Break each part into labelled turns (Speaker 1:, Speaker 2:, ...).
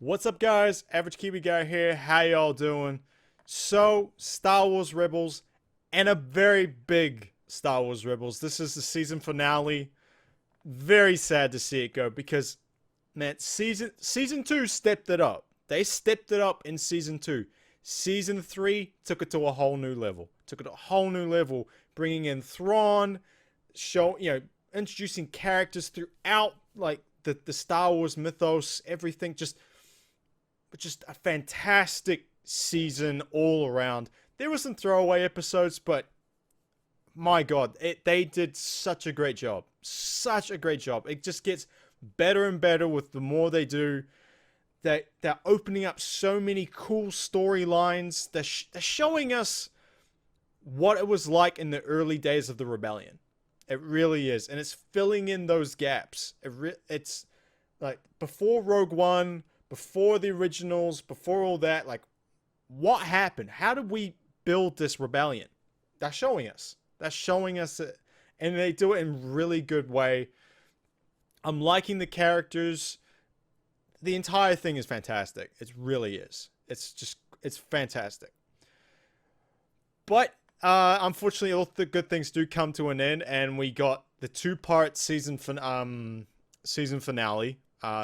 Speaker 1: What's up, guys? Average Kiwi Guy here. How y'all doing? So, Star Wars Rebels, and a very big Star Wars Rebels. This is the season finale. Very sad to see it go because, man, season two stepped it up. They stepped it up in season two. Season three took it to a whole new level. Took it to a whole new level, bringing in Thrawn, introducing characters throughout like the Star Wars mythos, everything just a fantastic season all around. There were some throwaway episodes, but my God, they did such a great job. Such a great job. It just gets better and better with the more they do. They're opening up so many cool storylines. They're showing us what it was like in the early days of the rebellion. It really is. And it's filling in those gaps. It's like before Rogue One, before the originals, before all that, like, what happened? How did we build this rebellion? They're showing us. They're showing us it, and they do it in a really good way. I'm liking the characters. The entire thing is fantastic. It really is. It's fantastic. But, unfortunately, all the good things do come to an end, and we got the two-part season finale.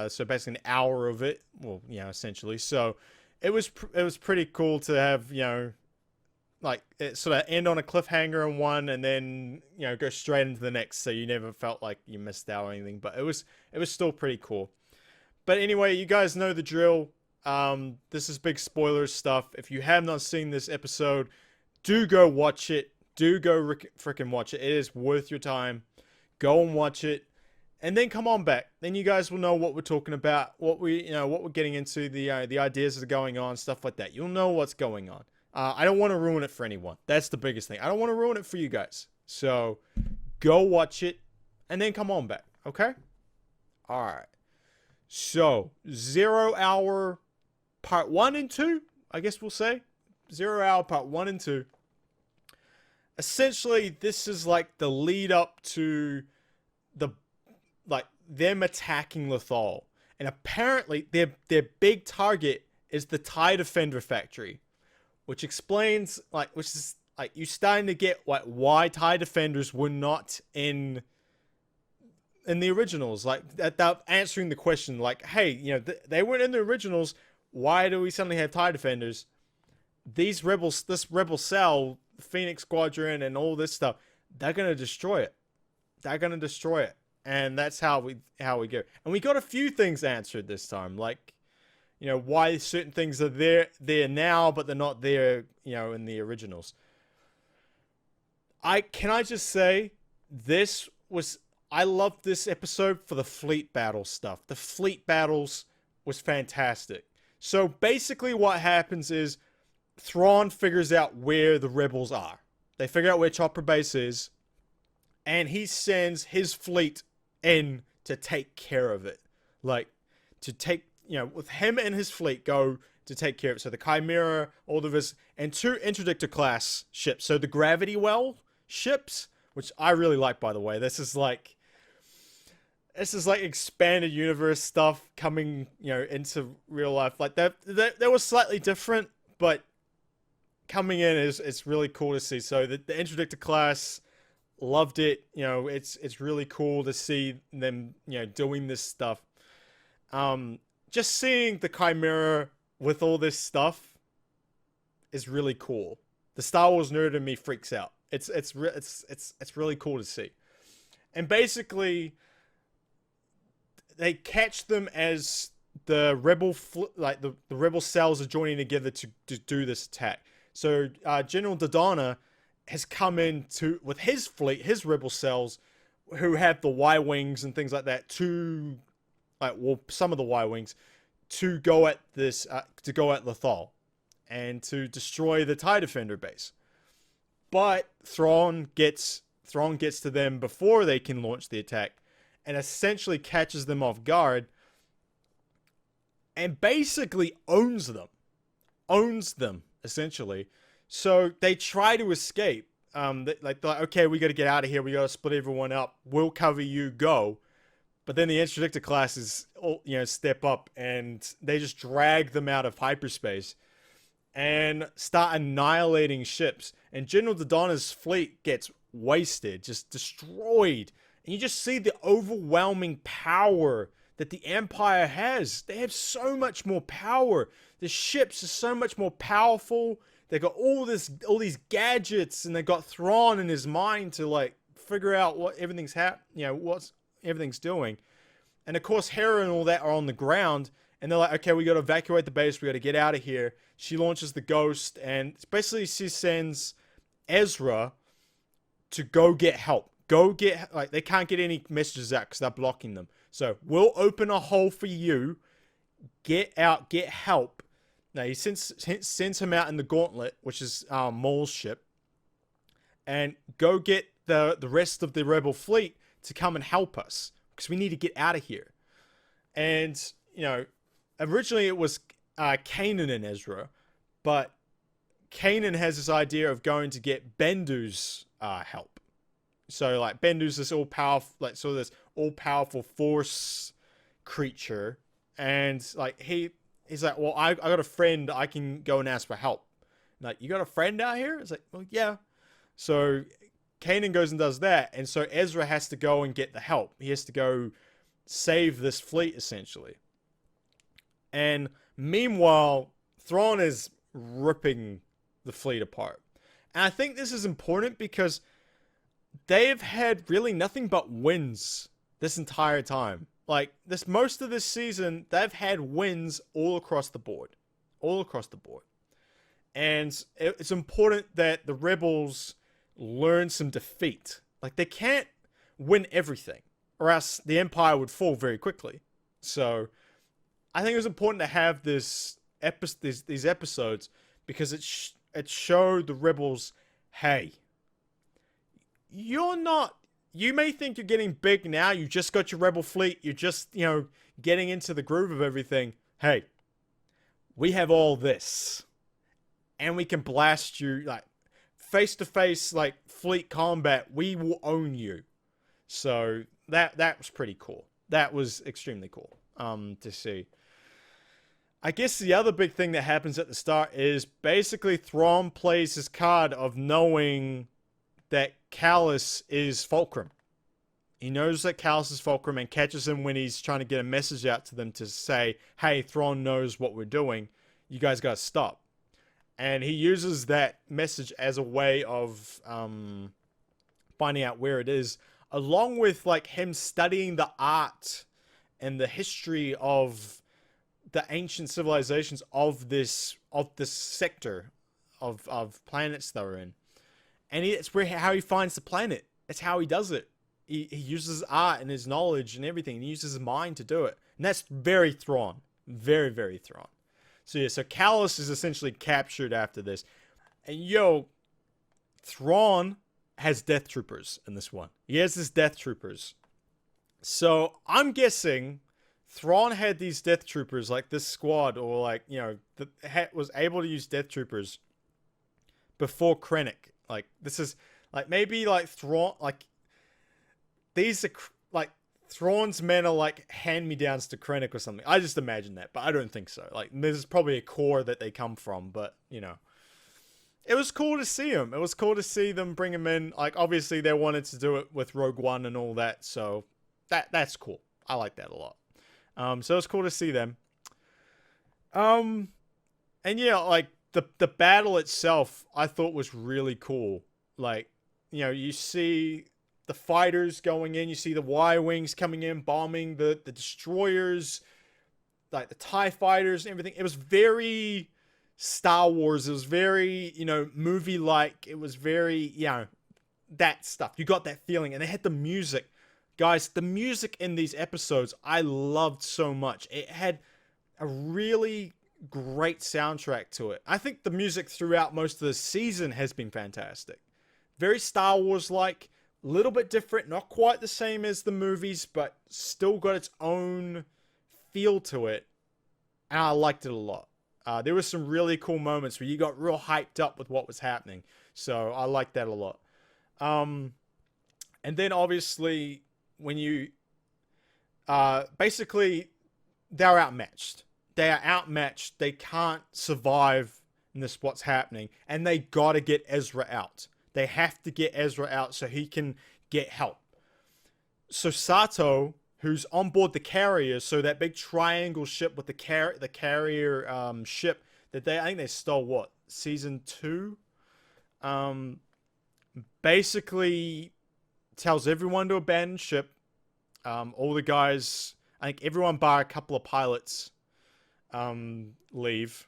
Speaker 1: So basically an hour of it, well, essentially. So it was pretty cool to have, like it sort of end on a cliffhanger in one, and then go straight into the next, so you never felt like you missed out or anything. But it was still pretty cool. But anyway, you guys know the drill. This is big spoilers stuff. If you have not seen this episode, do go watch it. Do go freaking watch it. It is worth your time. Go and watch it. And then come on back. Then you guys will know what we're talking about, what we're getting into, the ideas that are going on, stuff like that. You'll know what's going on. I don't want to ruin it for anyone. That's the biggest thing. I don't want to ruin it for you guys. So go watch it, and then come on back. Okay? All right. So 0 Hour Part 1 and 2, I guess we'll say. 0 Hour Part 1 and 2. Essentially, this is like the lead up to them attacking Lothal. And apparently their big target is the TIE Defender factory, which explains which is you starting to get why TIE Defenders were not in the originals. They're answering the question hey, they weren't in the originals, why do we suddenly have TIE Defenders? This rebel cell, Phoenix Squadron, and all this stuff, they're gonna destroy it. And that's how we go. And we got a few things answered this time, why certain things are there now, but they're not there, in the originals. Can I just say, I loved this episode for the fleet battle stuff. The fleet battles was fantastic. So basically what happens is Thrawn figures out where the rebels are. They figure out where Chopper Base is, and he sends his fleet in to take care of it. With him and his fleet go to take care of it. So the Chimera, all of his, and 2 Interdictor class ships. So the Gravity Well ships, which I really like, by the way. This is like expanded universe stuff coming, into real life. That was slightly different, but coming in it's really cool to see. So the Interdictor class, loved it. It's really cool to see them, doing this stuff. Just seeing the Chimera with all this stuff is really cool. The Star Wars nerd in me freaks out. It's really cool to see. And basically, they catch them as the rebel the rebel cells are joining together to do this attack. So General Dodonna has come in with his fleet, his rebel cells, who have the Y-wings and things like that, some of the Y-wings, to go at Lothal and to destroy the TIE Defender base. But Thrawn gets to them before they can launch the attack, and essentially catches them off guard, and basically owns them essentially. So they try to escape. They're like, okay, we got to get out of here. We got to split everyone up. We'll cover you. Go. But then the interdictor classes, step up and they just drag them out of hyperspace and start annihilating ships. And General Dodona's fleet gets wasted, just destroyed. And you just see the overwhelming power that the Empire has. They have so much more power. The ships are so much more powerful. They got all these gadgets, and they got Thrawn in his mind to like figure out what everything's what everything's doing. And of course, Hera and all that are on the ground, and they're like, okay, we got to evacuate the base. We got to get out of here. She launches the Ghost, and basically she sends Ezra to go get help. They can't get any messages out because they're blocking them. So we'll open a hole for you. Get out, get help. Now he sends him out in the Gauntlet, which is Maul's ship, and go get the rest of the Rebel fleet to come and help us because we need to get out of here. And originally it was Kanan and Ezra, but Kanan has this idea of going to get Bendu's help. So like Bendu's this all powerful, this all powerful Force creature, and like he's like, well, I got a friend, I can go and ask for help. Like, you got a friend out here? It's like, well, yeah. So Kanan goes and does that, and so Ezra has to go and get the help. He has to go save this fleet essentially. And meanwhile, Thrawn is ripping the fleet apart. And I think this is important because they have had really nothing but wins this entire time. Like, most of this season, they've had wins all across the board. All across the board. And it's important that the Rebels learn some defeat. Like, they can't win everything, or else the Empire would fall very quickly. So, I think it was important to have these episodes because it showed the Rebels, hey, you may think you're getting big now. You just got your Rebel fleet. You're just, getting into the groove of everything. Hey, we have all this. And we can blast you, like, face-to-face, like, fleet combat. We will own you. So, that was pretty cool. That was extremely cool to see. I guess the other big thing that happens at the start is basically Thrawn plays his card of knowing that Kallus is Fulcrum. He knows that Kallus is Fulcrum and catches him when he's trying to get a message out to them to say, hey, Thrawn knows what we're doing. You guys gotta stop. And he uses that message as a way of finding out where it is, along with like him studying the art and the history of the ancient civilizations of this sector of planets they're in. And it's how he finds the planet. It's how he does it. He uses art and his knowledge and everything. And he uses his mind to do it. And that's very Thrawn. Very, very Thrawn. So yeah, so Kallus is essentially captured after this. And Thrawn has Death Troopers in this one. He has his Death Troopers. So I'm guessing Thrawn had these Death Troopers, like this squad, or like, was able to use Death Troopers before Krennic. Like, this is, like, maybe, like, Thrawn, like, these are, like, Thrawn's men are, like, hand-me-downs to Krennic or something. I just imagine that, but I don't think so. Like, there's probably a core that they come from, but, It was cool to see them. It was cool to see them bring them in. Like, obviously, they wanted to do it with Rogue One and all that, so that's cool. I like that a lot. So it was cool to see them. And, yeah, like, the battle itself, I thought was really cool. Like, you see the fighters going in, you see the Y-Wings coming in, bombing the destroyers, like the TIE fighters and everything. It was very Star Wars. It was very, movie-like. It was very, that stuff. You got that feeling. And they had the music. Guys, the music in these episodes, I loved so much. It had a really great soundtrack to it. I think the music throughout most of the season has been fantastic. Very Star Wars-like, a little bit different, not quite the same as the movies, but still got its own feel to it. And I liked it a lot. There were some really cool moments where you got real hyped up with what was happening. So I liked that a lot. And then obviously when you basically they're outmatched. They are outmatched. They can't survive in this what's happening, and they gotta get Ezra out. They have to get Ezra out so he can get help. So Sato, who's on board the carrier, so that big triangle ship with the carrier ship that I think they stole, what, season 2? Basically tells everyone to abandon ship. All the guys, I think everyone bar a couple of pilots, leave.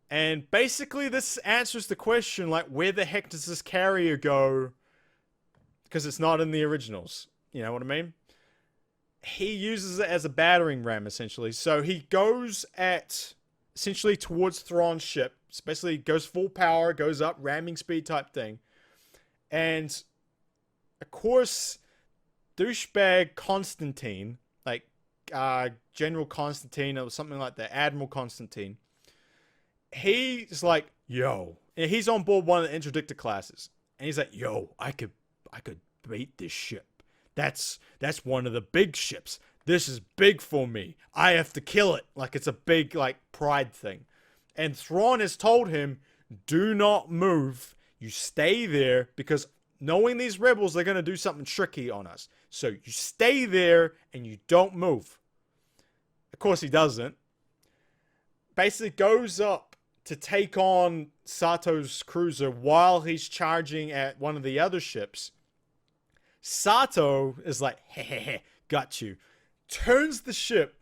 Speaker 1: And basically this answers the question, like, where the heck does this carrier go? Because it's not in the originals. You know what I mean? He uses it as a battering ram, essentially. So he goes essentially towards Thrawn's ship. Especially goes full power, goes up, ramming speed type thing. And, of course, douchebag Constantine, like General Constantine or something like that, Admiral Constantine, he's like, yo, and he's on board one of the interdictor classes, and he's like, yo, I could beat this ship. That's one of the big ships. This is big for me. I have to kill it. Like, it's a big, like, pride thing. And Thrawn has told him, do not move. You stay there, because knowing these rebels, they're going to do something tricky on us. So you stay there and you don't move. Of course he doesn't. Basically goes up to take on Sato's cruiser while he's charging at one of the other ships. Sato is like, hehehe, got you. Turns the ship,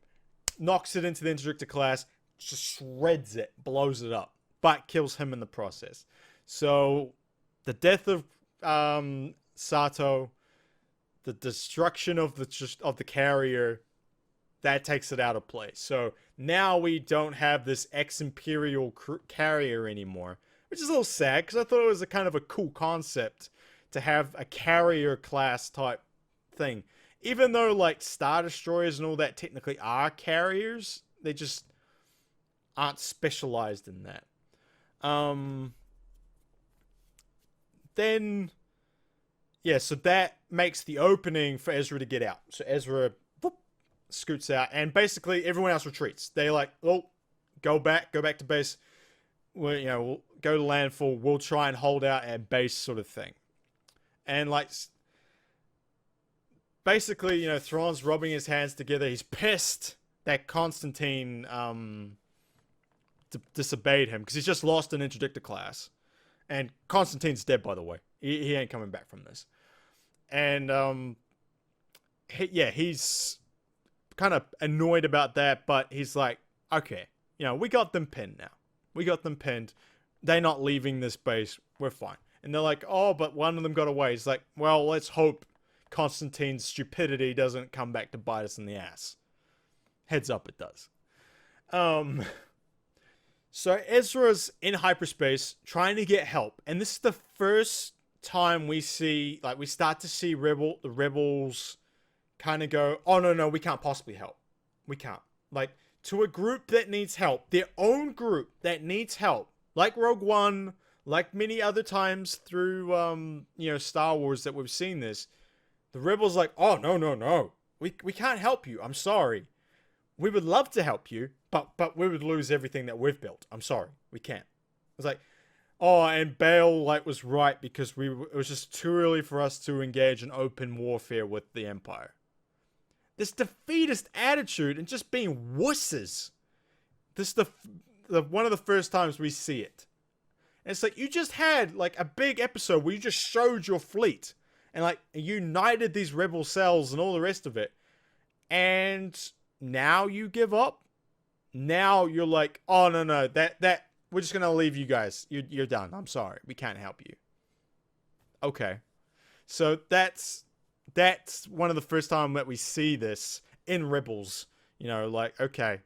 Speaker 1: knocks it into the interdictor class, just shreds it, blows it up, but kills him in the process. So the death of Sato, the destruction of the carrier, that takes it out of play. So now we don't have this ex-Imperial carrier anymore, which is a little sad because I thought it was a kind of a cool concept to have a carrier class type thing. Even though like Star Destroyers and all that technically are carriers, they just aren't specialized in that. Then, yeah, so that makes the opening for Ezra to get out. So Ezra scoots out, and basically everyone else retreats. They're like, oh, go back to base. We'll go to landfall. We'll try and hold out at base, sort of thing. And like, basically, Thrawn's rubbing his hands together. He's pissed that Constantine disobeyed him because he's just lost an interdictor class, and Constantine's dead, by the way. He ain't coming back from this. And he's kind of annoyed about that, but he's like, okay, we got them pinned now. We got them pinned. They're not leaving this base. We're fine. And they're like, oh, but one of them got away. He's like, well, let's hope Constantine's stupidity doesn't come back to bite us in the ass. Heads up, it does. So Ezra's in hyperspace trying to get help. And this is the first time we see, like, we start to see the rebels kind of go, oh, no, we can't possibly help. We can't. Like, to a group that needs help, their own group that needs help, like Rogue One, like many other times through, Star Wars that we've seen this, the rebels like, oh, no. We can't help you. I'm sorry. We would love to help you, but we would lose everything that we've built. I'm sorry. We can't. It's like, oh, and Bale, was right because it was just too early for us to engage in open warfare with the Empire. This defeatist attitude and just being wusses. This is one of the first times we see it. And it's like, you just had, a big episode where you just showed your fleet. And, united these rebel cells and all the rest of it. And now you give up? Now you're like, oh, no, that we're just going to leave you guys. You're done. I'm sorry. We can't help you. Okay. So that's one of the first time that we see this in Rebels. Okay.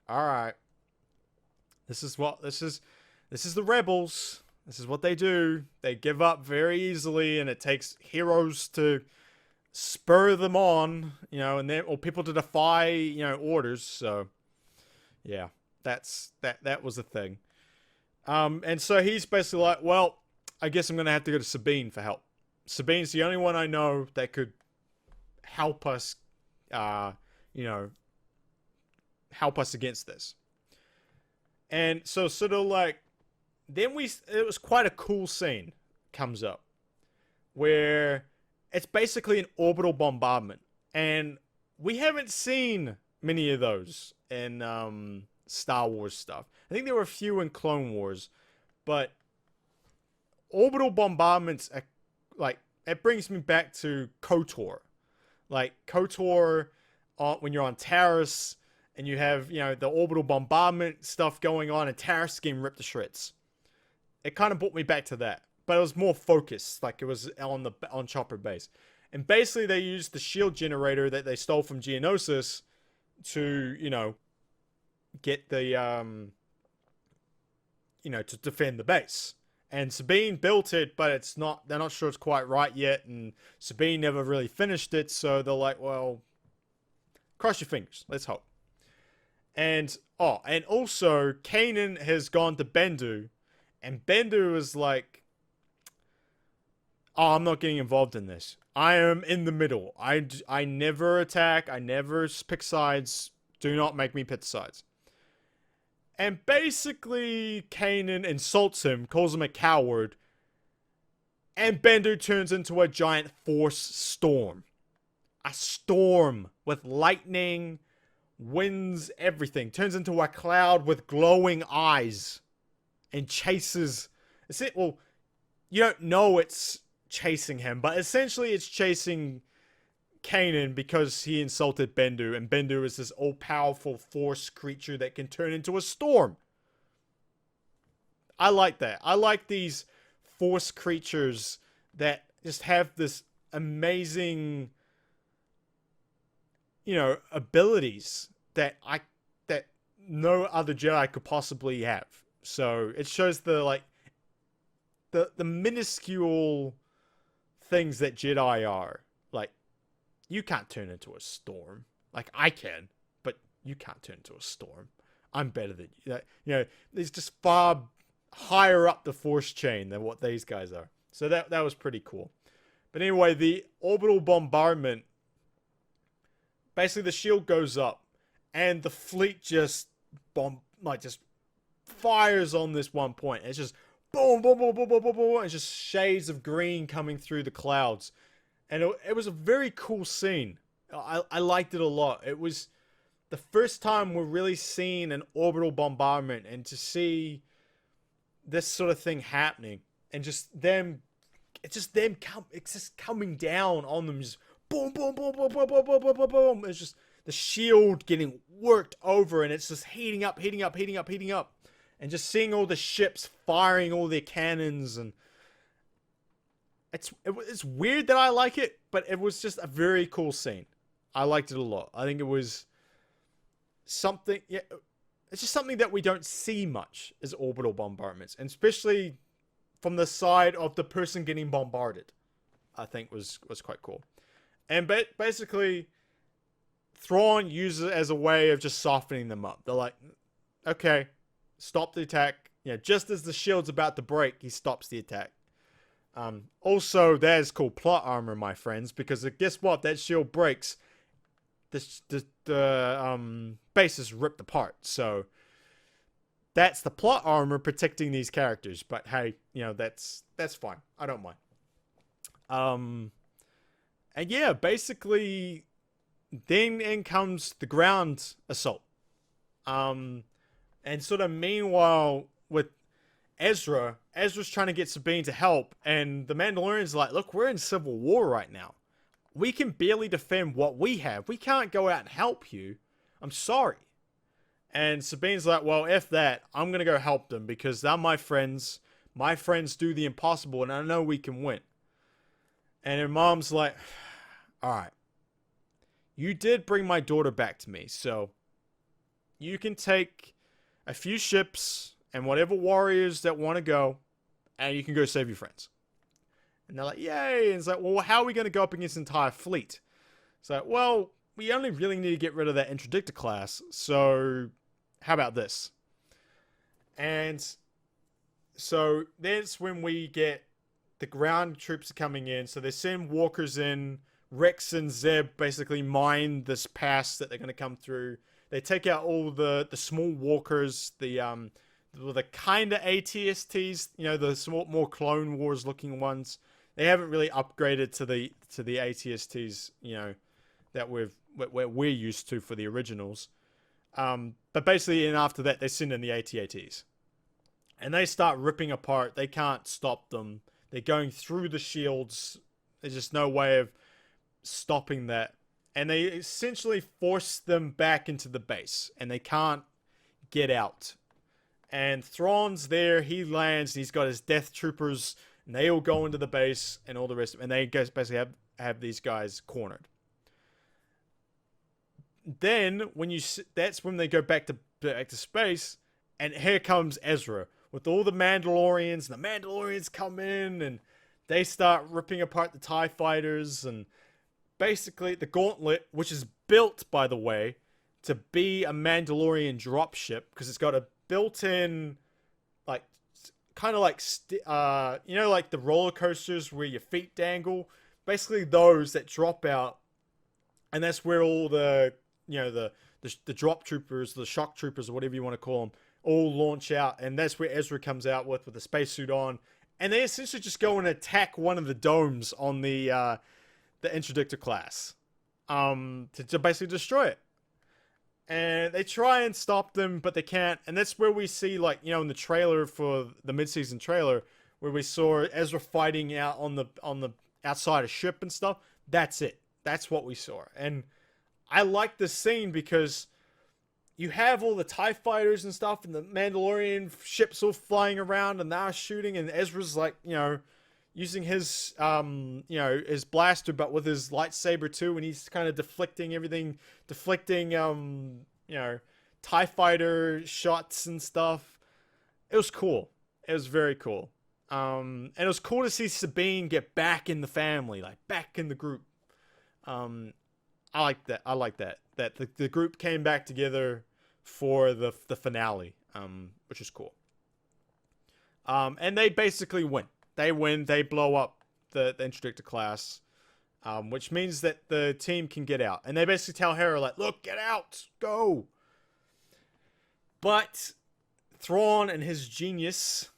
Speaker 1: All right. This is the Rebels. This is what they do. They give up very easily, and it takes heroes to spur them on, or people to defy, orders. So, yeah, that was the thing. And so he's basically like, well, I guess I'm going to have to go to Sabine for help. Sabine's the only one I know that could help us you know, help us against this. And so sort of like, then it was quite a cool scene comes up where it's basically an orbital bombardment. And we haven't seen many of those in Star Wars stuff. I think there were a few in Clone Wars, but orbital bombardments are, like, it brings me back to KOTOR. Like KOTOR, when you're on Taris and you have, you know, the orbital bombardment stuff going on and Taris getting ripped to shreds. It kind of brought me back to that, but it was more focused, like it was on Chopper base. And basically they used the shield generator that they stole from Geonosis to, you know, get the, you know, to defend the base. And Sabine built it, but they're not sure it's quite right yet, and Sabine never really finished it, so they're like, well, cross your fingers, let's hope. And also, Kanan has gone to Bendu, and Bendu is like, oh, I'm not getting involved in this. I am in the middle. I never attack, I never pick sides, do not make me pick sides. And basically, Kanan insults him, calls him a coward, and Bendu turns into a giant force storm. A storm with lightning, winds, everything. Turns into a cloud with glowing eyes and chases. Well, you don't know it's chasing him, but essentially it's chasing Kanan because he insulted Bendu, and Bendu is this all-powerful force creature that can turn into a storm. I like that. I like these force creatures that just have this amazing, you know, abilities that no other Jedi could possibly have. So it shows the minuscule things that Jedi are. Like, you can't turn into a storm. Like, I can, but you can't turn into a storm. I'm better than you. You know, it's just far higher up the force chain than what these guys are. So that was pretty cool. But anyway, the orbital bombardment, basically the shield goes up, and the fleet just fires on this one point. It's just boom, boom, boom, boom, boom, boom, boom. It's just shades of green coming through the clouds. And it was a very cool scene. I liked it a lot. It was the first time we're really seeing an orbital bombardment, and to see this sort of thing happening, and just them, it's just coming down on them, just boom, boom, boom, boom, boom, boom, boom, boom, boom, boom. It's just the shield getting worked over, and it's just heating up, heating up, heating up, heating up, and just seeing all the ships firing all their cannons. And it's weird that I like it, but it was just a very cool scene. I liked it a lot. I think it was something, yeah, it's just something that we don't see much as orbital bombardments, and especially from the side of the person getting bombarded, I think was quite cool. And basically, Thrawn uses it as a way of just softening them up. They're like, okay, stop the attack. You know, just as the shield's about to break, he stops the attack. Also, that is called plot armor, my friends, because guess what? That shield breaks, the base is ripped apart. So that's the plot armor protecting these characters. But hey, you know, that's fine. I don't mind. And yeah, basically, then in comes the ground assault. And sort of meanwhile, with Ezra's trying to get Sabine to help, and the Mandalorian's like, look, we're in civil war right now. We can barely defend what we have. We can't go out and help you. I'm sorry. And Sabine's like, well, F that. I'm going to go help them because they're my friends. My friends do the impossible, and I know we can win. And her mom's like, all right. You did bring my daughter back to me, so you can take a few ships and whatever warriors that want to go, and you can go save your friends. And they're like, yay. And it's like, well, how are we going to go up against an entire fleet? It's like, well, we only really need to get rid of that interdictor class, so how about this? And so that's when we get the ground troops coming in. So they send walkers in Rex and Zeb basically mine this pass that they're going to come through. They take out all the small walkers, the kind of ATSTs, the small, more Clone Wars looking ones. They haven't really upgraded to the ATSTs, that we're used to for the originals. But basically, and after that, they send in the AT-ATs. And they start ripping apart. They can't stop them. They're going through the shields. There's just no way of stopping that. And they essentially force them back into the base. And they can't get out. And Thrawn's there. He lands. And he's got his Death Troopers. And they all go into the base. And all the rest of it. And they basically have these guys cornered. Then, that's when they go back to space. And here comes Ezra. With all the Mandalorians. And the Mandalorians come in. And they start ripping apart the TIE fighters. And basically, the Gauntlet, which is built, by the way, to be a Mandalorian dropship, because it's got a built-in, like, kind of like, like the roller coasters where your feet dangle. Basically, those that drop out, and that's where all the drop troopers, the shock troopers, or whatever you want to call them, all launch out, and that's where Ezra comes out with the spacesuit on, and they essentially just go and attack one of the domes on the interdictor class, to basically destroy it. And they try and stop them, but they can't. And that's where we see, in the trailer for the mid-season trailer, where we saw Ezra fighting out on the outside a ship and stuff. That's it. That's what we saw. And I like this scene because you have all the TIE fighters and stuff, and the Mandalorian ships all flying around, and they're shooting, and Ezra's using his his blaster, but with his lightsaber too, and he's kind of deflecting TIE fighter shots and stuff. It was cool. It was very cool. And it was cool to see Sabine get back in the family, back in the group. I like that. That the group came back together for the finale, which is cool. And they basically win. They blow up the interdictor class, which means that the team can get out. And they basically tell Hera, look, get out, go. But Thrawn and his genius,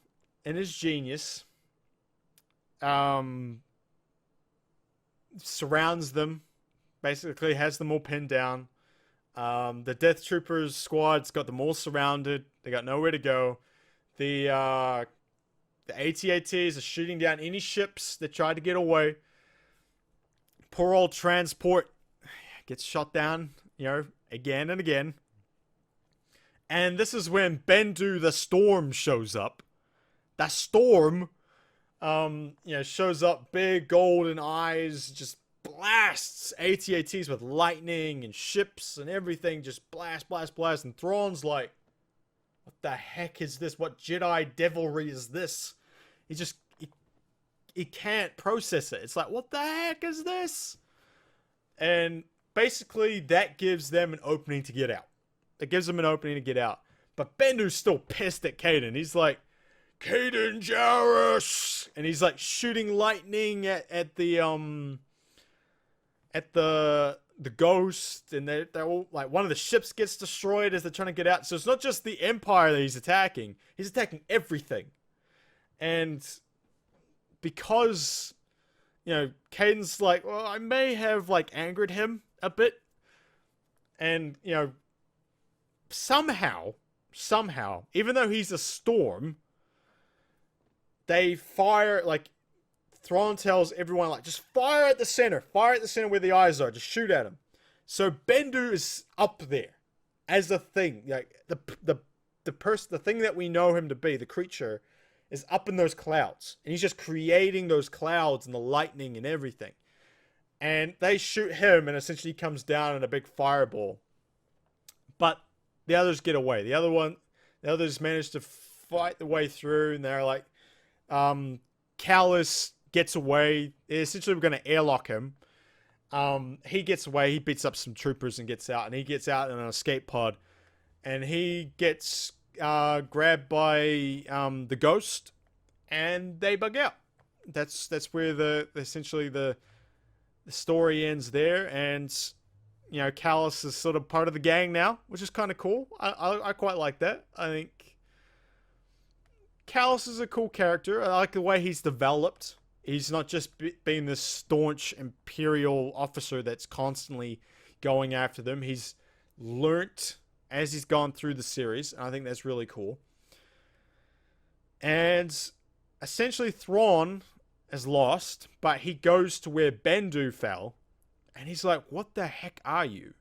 Speaker 1: surrounds them, basically has them all pinned down. The Death Troopers squad's got them all surrounded. They got nowhere to go. The AT-ATs are shooting down any ships that try to get away. Poor old transport gets shot down, again and again. And this is when Bendu the Storm shows up. The Storm, shows up, big golden eyes, just blasts AT-ATs with lightning and ships and everything, just blast. And Thrawn's like, what the heck is this? What Jedi devilry is this? He can't process it. It's like, what the heck is this? And basically, that gives them an opening to get out. But Bendu's still pissed at Kaden. He's like, Kaden Jarrus! And he's shooting lightning at the Ghost, and they're all one of the ships gets destroyed as they're trying to get out. So it's not just the Empire that he's attacking everything. And because Caden's well, I may have angered him a bit, and somehow even though he's a storm, they fire, Thrawn tells everyone, just fire at the center where the eyes are, just shoot at him. So Bendu is up there as a thing, the thing that we know him to be, the creature, is up in those clouds, and he's just creating those clouds and the lightning and everything. And they shoot him, and essentially he comes down in a big fireball. But the others get away. The others manage to fight the way through, and they're Callus gets away. Essentially, we're going to airlock him. He gets away. He beats up some troopers and gets out. And he gets out in an escape pod. And he gets grabbed by the Ghost, and they bug out. That's where essentially the the story ends there, and Callus is sort of part of the gang now, which is kind of cool. I quite like that. I think Callus is a cool character. I like the way he's developed. He's not just being this staunch Imperial officer that's constantly going after them. He's learnt as he's gone through the series, and I think that's really cool. And essentially Thrawn is lost, but he goes to where Bendu fell, and he's like, what the heck are you?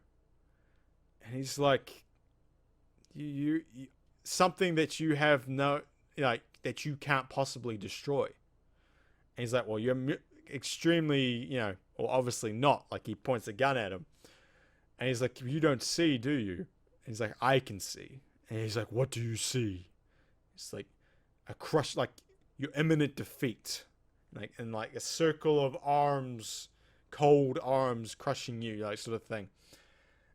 Speaker 1: And he's like, you something that you have that you can't possibly destroy. And he's like, well, you're extremely, well, obviously not. Like, he points a gun at him. And he's like, you don't see, do you? And he's like, I can see. And he's like, what do you see? It's like a crush, like your imminent defeat. And like a circle of arms, cold arms crushing you, like sort of thing.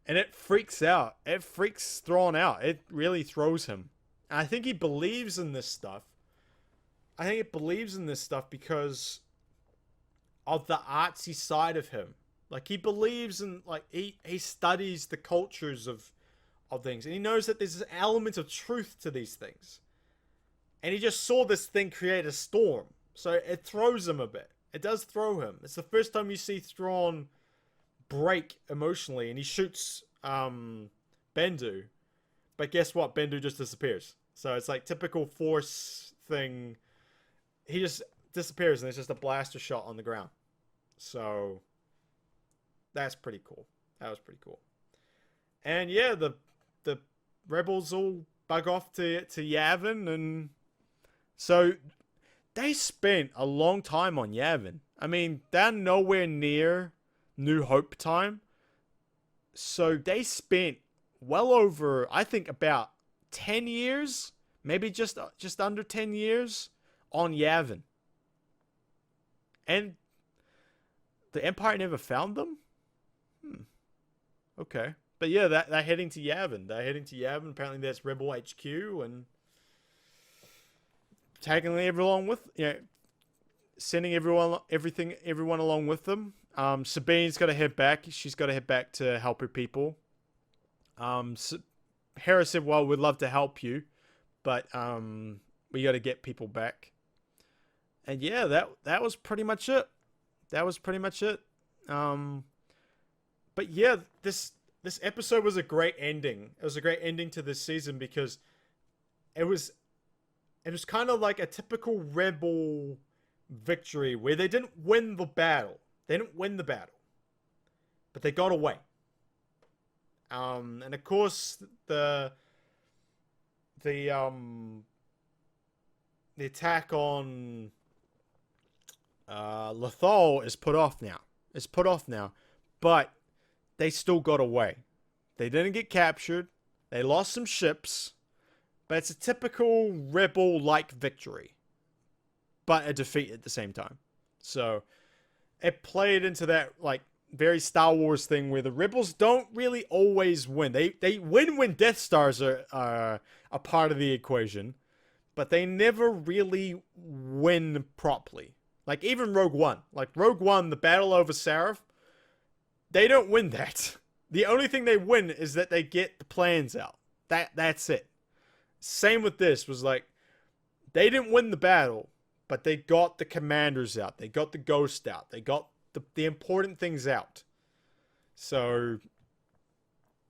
Speaker 1: And it freaks out. It freaks Thrawn out. It really throws him. And I think he believes in this stuff. I think it believes in this stuff because of the artsy side of him. Like, he believes in, like, he studies the cultures of things. And he knows that there's an element of truth to these things. And he just saw this thing create a storm. So it throws him a bit. It does throw him. It's the first time you see Thrawn break emotionally. And he shoots Bendu. But guess what? Bendu just disappears. So it's like typical Force thing. He just disappears and it's just a blaster shot on the ground. So that's pretty cool. That was pretty cool. And yeah, the rebels all bug off to Yavin, and so they spent a long time on Yavin. I mean, they're nowhere near New Hope time. So they spent well over, I think, about 10 years, maybe just under 10 years on Yavin. And the Empire never found them? Okay. But yeah, they're heading to Yavin. Apparently that's Rebel HQ, and taking everyone with, sending everyone along with them. Sabine's got to head back. She's got to head back to help her people. Hera said, well, we'd love to help you, but we got to get people back. And yeah, that was pretty much it. But yeah, this episode was a great ending. It was a great ending to this season because it was kind of like a typical rebel victory where they didn't win the battle. But they got away. And of course the attack on Lothal is put off now. But they still got away. They didn't get captured. They lost some ships. But it's a typical rebel-like victory. But a defeat at the same time. So it played into that, like, very Star Wars thing where the rebels don't really always win. They win when Death Stars are a part of the equation. But they never really win properly. Like, even Rogue One. Like, Rogue One, the battle over Sarif, they don't win that. The only thing they win is that they get the plans out. That's it. Same with this, was like, they didn't win the battle, but they got the commanders out. They got the ghost out. They got the important things out. So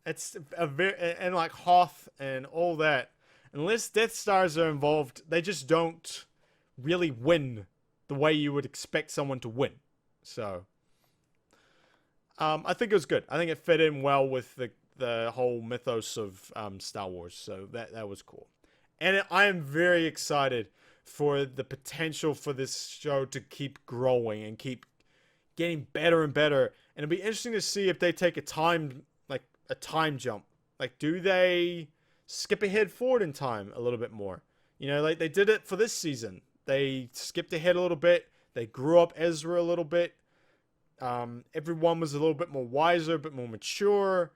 Speaker 1: it's and like Hoth and all that, unless Death Stars are involved, they just don't really win the way you would expect someone to win. So I think it was good. I think it fit in well with the whole mythos of Star Wars. So that was cool. And I am very excited for the potential for this show to keep growing and keep getting better and better. And it'll be interesting to see if they take a time jump. Like, do they skip ahead forward in time a little bit more? Like they did it for this season. They skipped ahead a little bit. They grew up Ezra a little bit. Everyone was a little bit more wiser, a bit more mature.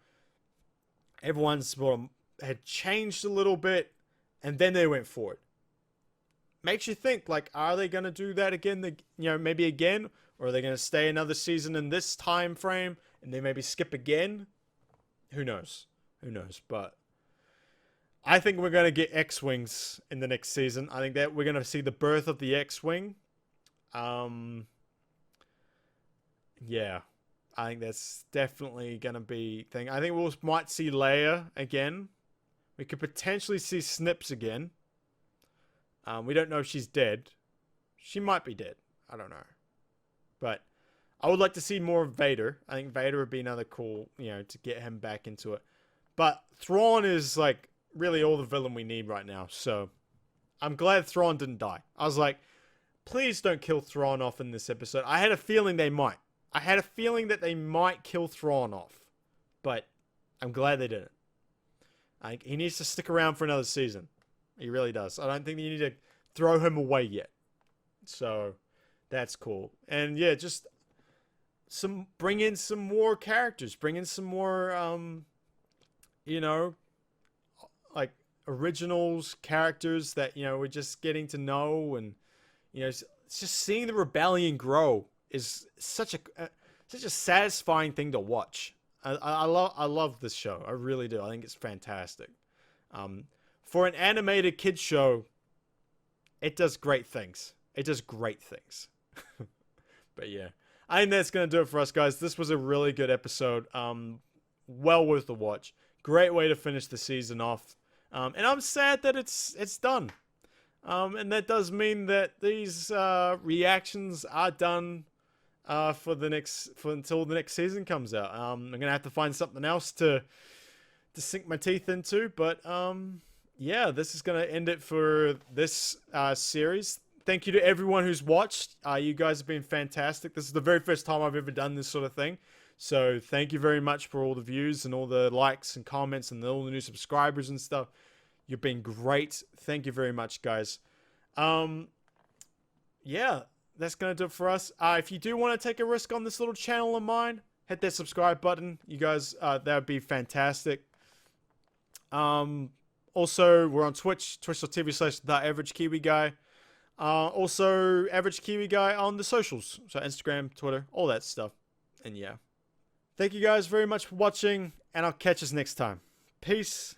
Speaker 1: Everyone's sort of had changed a little bit, and then they went forward. Makes you think, like, are they going to do that again? Maybe again, Or are they going to stay another season in this time frame and they maybe skip again? Who knows? Who knows? But I think we're going to get X-Wings in the next season. I think that we're going to see the birth of the X-Wing. Yeah. I think that's definitely going to be a thing. I think we might see Leia again. We could potentially see Snips again. We don't know if she's dead. She might be dead. I don't know. But I would like to see more of Vader. I think Vader would be another cool, to get him back into it. But Thrawn is, like, really all the villain we need right now. So I'm glad Thrawn didn't die. I was like, please don't kill Thrawn off in this episode. I had a feeling they might. I had a feeling that they might kill Thrawn off. But I'm glad they didn't. He needs to stick around for another season. He really does. I don't think you need to throw him away yet. So that's cool. And yeah, just bring in some more characters. Bring in some more, like originals, characters that, we're just getting to know. And, it's just seeing the rebellion grow is such a satisfying thing to watch. I love this show. I really do. I think it's fantastic. For an animated kids show, it does great things. It does great things. But yeah, I think that's going to do it for us, guys. This was a really good episode. Well worth the watch. Great way to finish the season off. And I'm sad that it's done. And that does mean that these reactions are done until the next season comes out. I'm gonna have to find something else to sink my teeth into. But yeah, this is gonna end it for this series. Thank you to everyone who's watched. You guys have been fantastic. This is the very first time I've ever done this sort of thing. So thank you very much for all the views and all the likes and comments and all the new subscribers and stuff. You've been great. Thank you very much, guys. Yeah, that's going to do it for us. If you do want to take a risk on this little channel of mine, hit that subscribe button. You guys, that would be fantastic. Also, we're on Twitch, twitch.tv/TheAverageKiwiGuy. Also, AverageKiwiGuy on the socials. So Instagram, Twitter, all that stuff. And yeah. Thank you guys very much for watching, and I'll catch us next time. Peace.